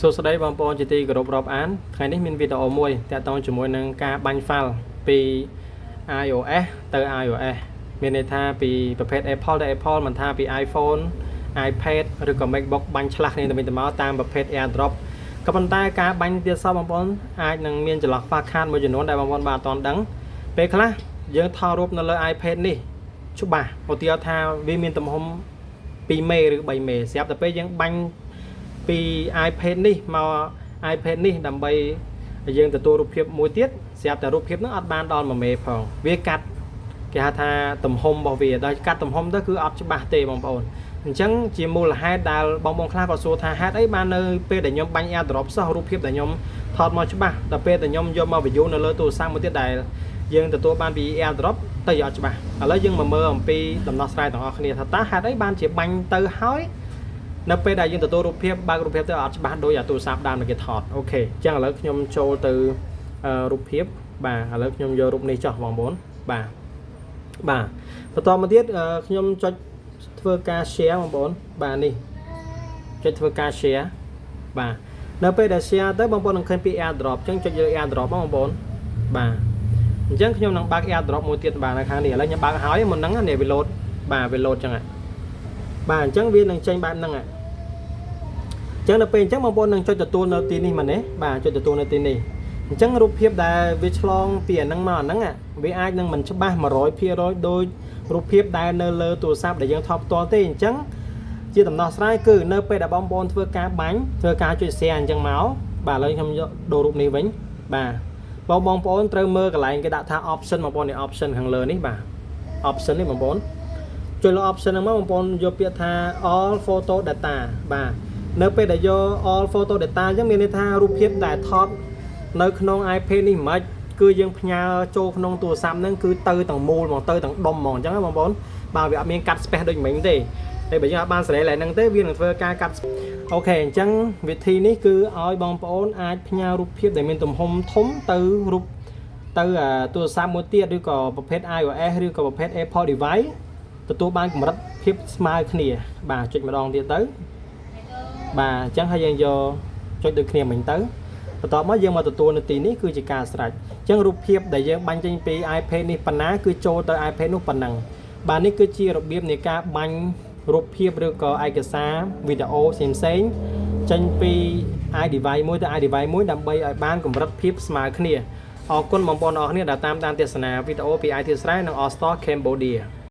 សួស្តីបងប្អូនជាទីគោរពរាប់អានថ្ងៃនេះមានវីដេអូមួយតាក់ទងជាមួយនឹងការបាញ់ file ពី iOS ទៅ iOS មានន័យថាពីប្រភេទ Apple ទៅ Apple មិនថាពី iPhone iPad ឬក៏ MacBook បាញ់ឆ្លាស់គ្នាទៅវិញទៅមកតាមប្រភេទ AirDrop ក៏ប៉ុន្តែការបាញ់ទៀតសោះបងប្អូនអាចនឹងមានចន្លោះខ្វះខាតមួយចំនួនដែលបងប្អូនបានអត់ទាន់ដឹងពេលខ្លះយើងថតរូបនៅលើ iPad នេះច្បាស់ឧទាហរណ៍ថាវាមានទំហំ2មេឬ3មេស្រាប់តែពេលយើងបាញ់ពី iPad នេះមក iPad នេះដើម្បីយើងទទួលរូបភាពមួយទៀតស្រាប់តែរូបភាពហ្នឹងអត់បានដល់1មេផងវាកាត់គេហៅថាទំហំរបស់វាដល់កាត់ទំហំទៅគឺអត់ច្បាស់ទេបងប្អូនអញ្ចឹងជាមូលហេតុដែលបងប្អូនខ្លះក៏សួរថាហេតុអីបាននៅពេលដែលខ្ញុំបាញ់ AirDrop សោះរូបភាពដែលខ្ញុំថតមកច្បាស់ដល់ពេលដែលខ្ញុំយកមក view នៅលើទូរស័ព្ទមួយទៀតដែលយើងទទួលបានពី AirDrop ទៅអត់ច្បាស់ឥឡូវយើងមកមើលអំពីដំណោះស្រាយទាំងអស់គ្នាថាតើហេតុអីបានជាបាញ់ទៅហើយនៅពេលដែលយើងទទួលរូបភាពបើករូបភាពទៅអត់ច្បាស់ដូចអាទូរស័ព្ទដើមដែលគេថតអូខេអញ្ចឹងឥឡូវខ្ញុំចូលទៅរូបភាពបាទឥឡូវខ្ញុំយករូបនេះចុះបងប្អូនបាទបន្តមកទៀតខ្ញុំចុចធ្វើការ share បងប្អូនបាទនេះចុចធ្វើការ share បាទនៅពេលដែល share ទៅបងប្អូននឹងឃើញពី AirDrop អញ្ចឹងចុចលើ AirDrop បងប្អូនបាទអញ្ចឹងខ្ញុំនឹងបើក AirDrop មួយទៀតបាទនៅខាងនេះឥឡូវខ្ញុំបើកហើយមុនហ្នឹងនេះវា load បាទវា load អញ្ចឹងបាទអញ្ចឹងវានឹងចេញបែបហ្នឹងអញ្ចឹងដល់ពេលអញ្ចឹងបងប្អូននឹងចុចទទួលនៅទីនេះមកនេះបាទចុចទទួលនៅទីនេះអញ្ចឹងរូបភាពដែលវាឆ្លងពីអាហ្នឹងមកអាហ្នឹងវាអាចនឹងមិនច្បាស់ 100% ដូចរូបភាពដែលនៅលើទូរស័ព្ទដែលយើងថតផ្ទាល់ទេអញ្ចឹងជាដំណោះស្រាយគឺនៅពេលដែលបងប្អូនធ្វើការបាញ់ធ្វើការចុច share អញ្ចឹងមកបាទឥឡូវខ្ញុំយកដូររូបនេះវិញបាទបងប្អូនត្រូវមើលកន្លែងគេដាក់ថា option បងប្អូននេះ option ខាងលើនេះបាទ option នេះបងប្អូនចុចលើ option ហ្នឹងមកបងប្អូនយកពាក្យថា all photo data បាទនៅពេលដែលយក all photo data អញ្ចឹងមានន័យថារូបភាពដែលថតនៅក្នុង iPad នេះមិនគឺយើងផ្ញើចូលក្នុងទូរស័ព្ទហ្នឹងគឺទៅទាំងមូលហ្មងទៅទាំងដុំហ្មងអញ្ចឹងបងប្អូនបាទវាអត់មានកាត់ space ដូចមិញទេតែបើយើងអត់បានសេរីឡើយហ្នឹងទេវានឹងធ្វើការកាត់អូខេអញ្ចឹងវិធីនេះគឺឲ្យបងប្អូនអាចផ្ញើរូបភាពដែលមានទំហំធំទៅរូបទៅទូរស័ព្ទមួយទៀតឬក៏ប្រភេទ iOS ឬក៏ប្រភេទ Apple device ទទួលបានកម្រិតភាពស្មើគ្នាបាទចុចម្ដងទៀតទៅបាទអញ្ចឹងហើយយើងយកចុចដូចគ្នាមិញទៅបន្ទាប់មកយើងមកទទួលនៅទីនេះគឺជាការស្រេចអញ្ចឹងរូបភាពដែលយើងបាញ់ចេញពី iPad នេះប៉ុណ្ណាគឺចូលទៅ iPad នោះប៉ុណ្ណឹងបាទនេះគឺជារបៀបនៃការបាញ់រូបភាពឬក៏ឯកសារវីដេអូផ្សេងៗចេញពី iDevice មួយទៅ iDevice មួយដើម្បីឲ្យបានកម្រិតភាពស្មើគ្នាអរគុណបងប្អូនអរគ្នាដែលតាមដានទស្សនាវីដេអូពី IT ស្រែនិង All Star Cambodia